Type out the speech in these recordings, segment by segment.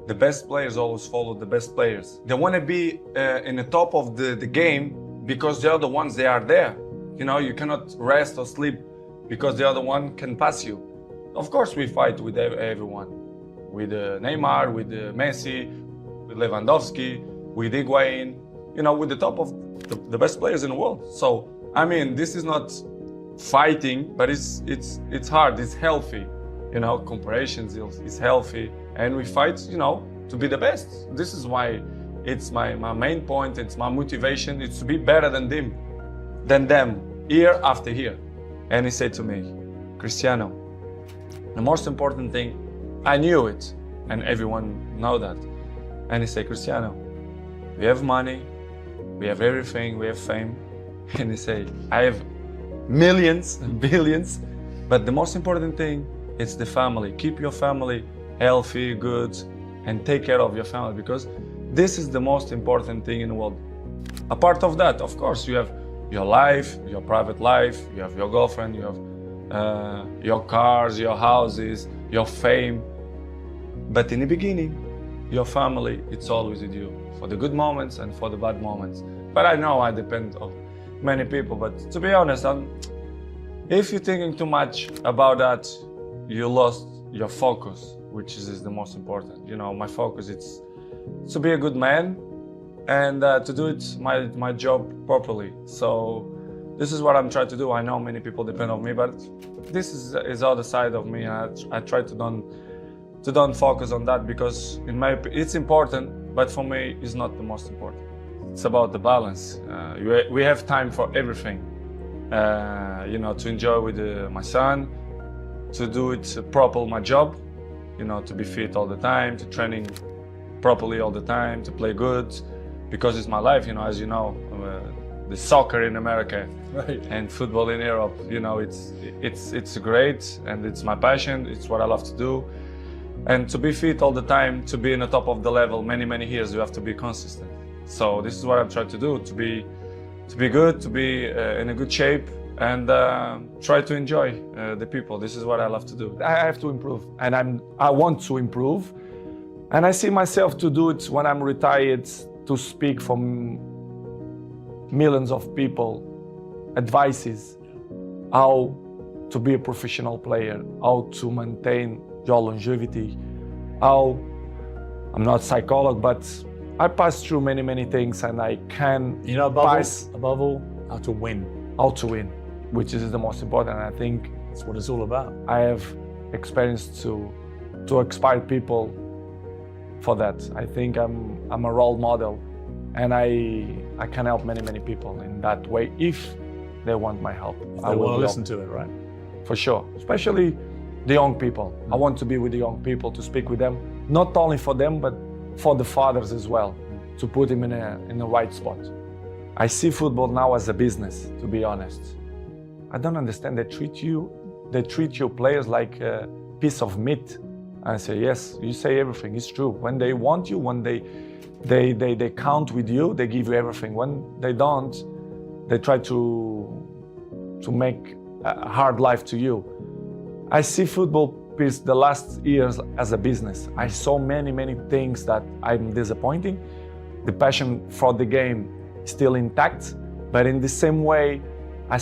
the best players always follow the best players. They want to be in the top of the game because the other ones, they are there. You know, you cannot rest or sleep because the other one can pass you. Of course, we fight with everyone. With Neymar, with Messi, with Lewandowski, with Higuain, you know, with the top of the best players in the world. So, I mean, this is not fighting, but it's hard, it's healthy. You know, comparisons is healthy, and we fight, you know, to be the best. This is why it's my main point, it's my motivation, it's to be better than them, year after year. And he said to me, Cristiano, the most important thing, I knew it, and everyone know that. And he said, Cristiano, we have money, we have everything, we have fame. And he said, I have millions, billions, but the most important thing, it's the family. Keep your family healthy, good, and take care of your family, because this is the most important thing in the world. Apart of that, of course, you have your life, your private life, you have your girlfriend, you have your cars, your houses, your fame. But in the beginning, your family, it's always with you, for the good moments and for the bad moments. But I know I depend on many people, but to be honest, if you're thinking too much about that, you lost your focus, which is the most important. You know, my focus, it's to be a good man and to do it my job properly. So this is what I'm trying to do. I know many people depend on me, but this is other side of me. I try to don't focus on that, because it's important, but for me, it's not the most important. It's about the balance. We have time for everything. You know, to enjoy with my son, to do it properly, my job, you know, to be fit all the time, to training properly all the time, to play good, because it's my life, you know, as you know, the soccer in America, right, and football in Europe, you know, it's great, and it's my passion, it's what I love to do. And to be fit all the time, to be in the top of the level many years, you have to be consistent. So this is what I'm trying to do, to be good, to be in a good shape, and try to enjoy the people. This is what I love to do. I have to improve, and I want to improve, and I see myself to do it when I'm retired, to speak for millions of people, advices, how to be a professional player, how to maintain your longevity, how, I'm not a psychologist, but I passed through many things, and I can, you know, above all, how to win. How to win, which is the most important. And I think that's what it's all about. I have experience to inspire people for that. I think I'm a role model, and I can help many people in that way if they want my help. If they want to listen to it, right? For sure, especially the young people. I want to be with the young people, to speak with them, not only for them, but for the fathers as well, to put them in the right spot. I see football now as a business, to be honest. I don't understand. They treat your players like a piece of meat. I say, yes, you say everything, it's true. When they want you, when they count with you, they give you everything. When they don't, they try to make a hard life to you. I see football the last years as a business. I saw many things that I'm disappointing. The passion for the game is still intact, but in the same way, I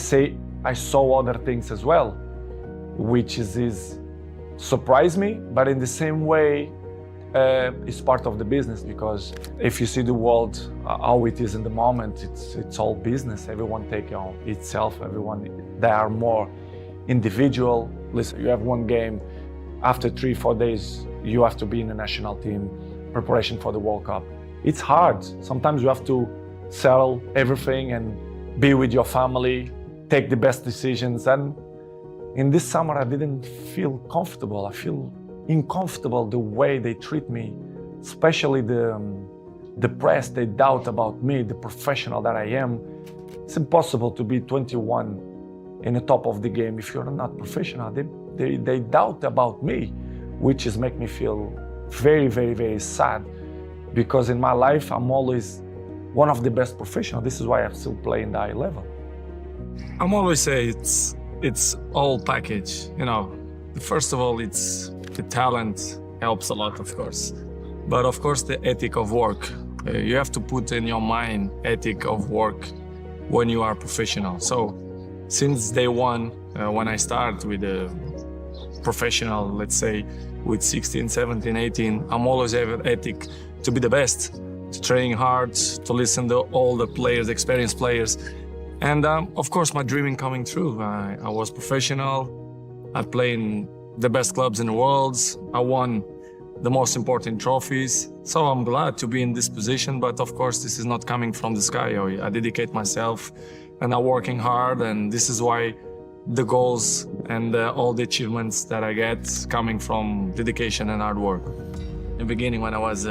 saw other things as well, which is surprised me, but in the same way, it's part of the business, because if you see the world, how it is in the moment, it's all business. Everyone take on itself, they are more individual. Listen, you have one game, after 3-4 days, you have to be in the national team, preparation for the World Cup. It's hard. Sometimes you have to sell everything and be with your family, take the best decisions. And in this summer, I didn't feel comfortable. I feel uncomfortable the way they treat me, especially the press. They doubt about me, the professional that I am. It's impossible to be 21 in the top of the game if you're not professional. They doubt about me, which is make me feel very sad, because in my life I'm always one of the best professionals. This is why I'm still playing the high level. I'm always say it's all package. You know, first of all, it's the talent helps a lot, of course, But of course, the ethic of work. You have to put in your mind ethic of work when you are professional. So since day one, when I start with a professional, let's say with 16, 17, 18, I'm always have ethic to be the best, to train hard, to listen to all the players, experienced players. And of course, my dreaming coming true. I was professional. I played in the best clubs in the world. I won the most important trophies. So I'm glad to be in this position, but of course this is not coming from the sky. I dedicate myself and I'm working hard, and this is why the goals and all the achievements that I get coming from dedication and hard work. In the beginning, when I was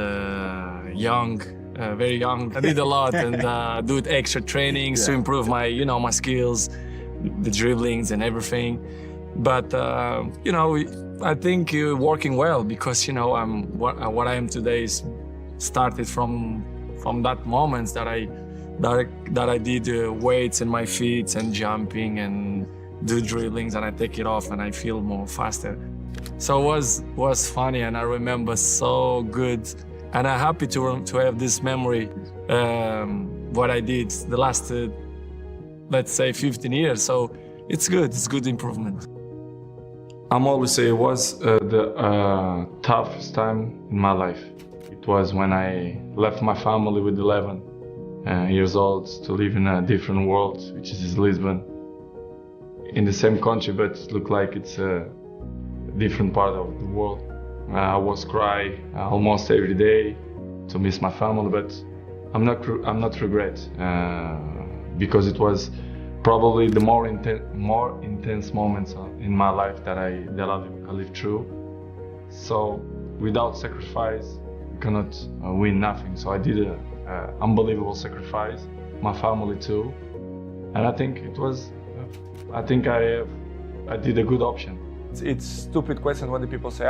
young, very young, I did a lot and do extra trainings to improve my, my skills, the dribblings and everything. But I think you're working well because what I am today is started from that moments that I did weights in my feet and jumping and do dribblings, and I take it off and I feel more faster. So it was funny, and I remember so good, and I'm happy to have this memory. What I did the last let's say 15 years. So it's good improvement. I'm always say it was the toughest time in my life. It was when I left my family with 11 years old to live in a different world, which is Lisbon, in the same country, but it looked like it's a different part of the world. I was crying almost every day to miss my family, but I'm not regret because it was probably the more intense moments in my life that I lived through. So without sacrifice, you cannot win nothing. So I did an unbelievable sacrifice, my family too, and I think I did a good option. It's stupid question when the people say,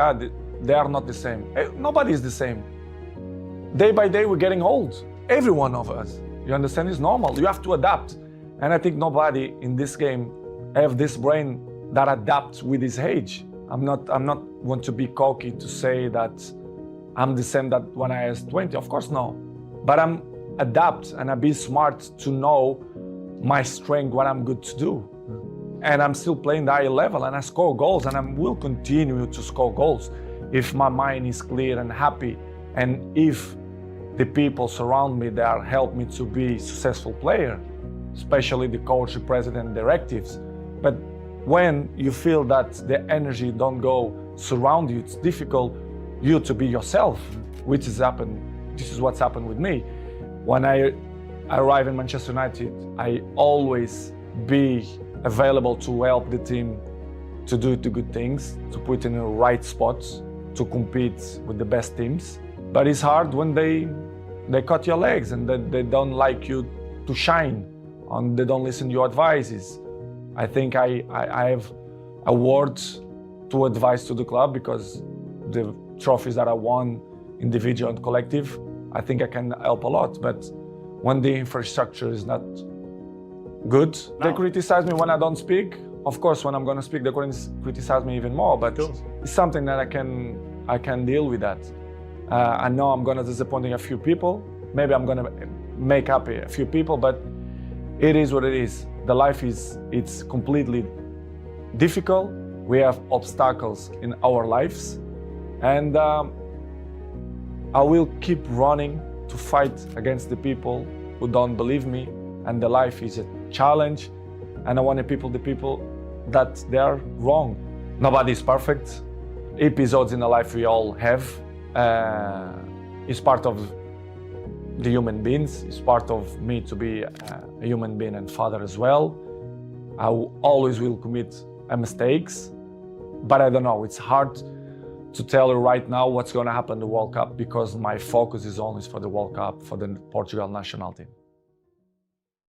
they are not the same. Nobody is the same. Day by day, we're getting old. Every one of us. You understand? It's normal. You have to adapt. And I think nobody in this game have this brain that adapts with his age. I'm not want to be cocky to say that I'm the same that when I was 20. Of course, no. But I'm adapt and I be smart to know my strength, what I'm good to do. And I'm still playing the high level and I score goals and I will continue to score goals if my mind is clear and happy, and if the people surround me that help me to be a successful player, especially the coach, the president, directives. But when you feel that the energy don't go surround you, it's difficult you to be yourself, which has happened. This is what's happened with me. When I arrive in Manchester United, I always be available to help the team to do the good things, to put in the right spots, to compete with the best teams. But it's hard when they cut your legs and they don't like you to shine, and they don't listen to your advices. I think I have a word to advise to the club because the trophies that I won, individual and collective, I think I can help a lot. But when the infrastructure is not good, they criticize me when I don't speak. Of course, when I'm going to speak, they criticize me even more. But it's something that I can deal with that. I know I'm going to disappoint a few people. Maybe I'm going to make happy a few people, but it is what it is. The life it's completely difficult. We have obstacles in our lives, and I will keep running to fight against the people who don't believe me. And the life is a challenge, and I want the people that they are wrong. Nobody is perfect. Episodes in the life we all have is part of the human beings. It's part of me to be a human being and father as well. I always will commit mistakes, but I don't know. It's hard to tell you right now what's going to happen in the World Cup because my focus is always for the World Cup, for the Portugal national team.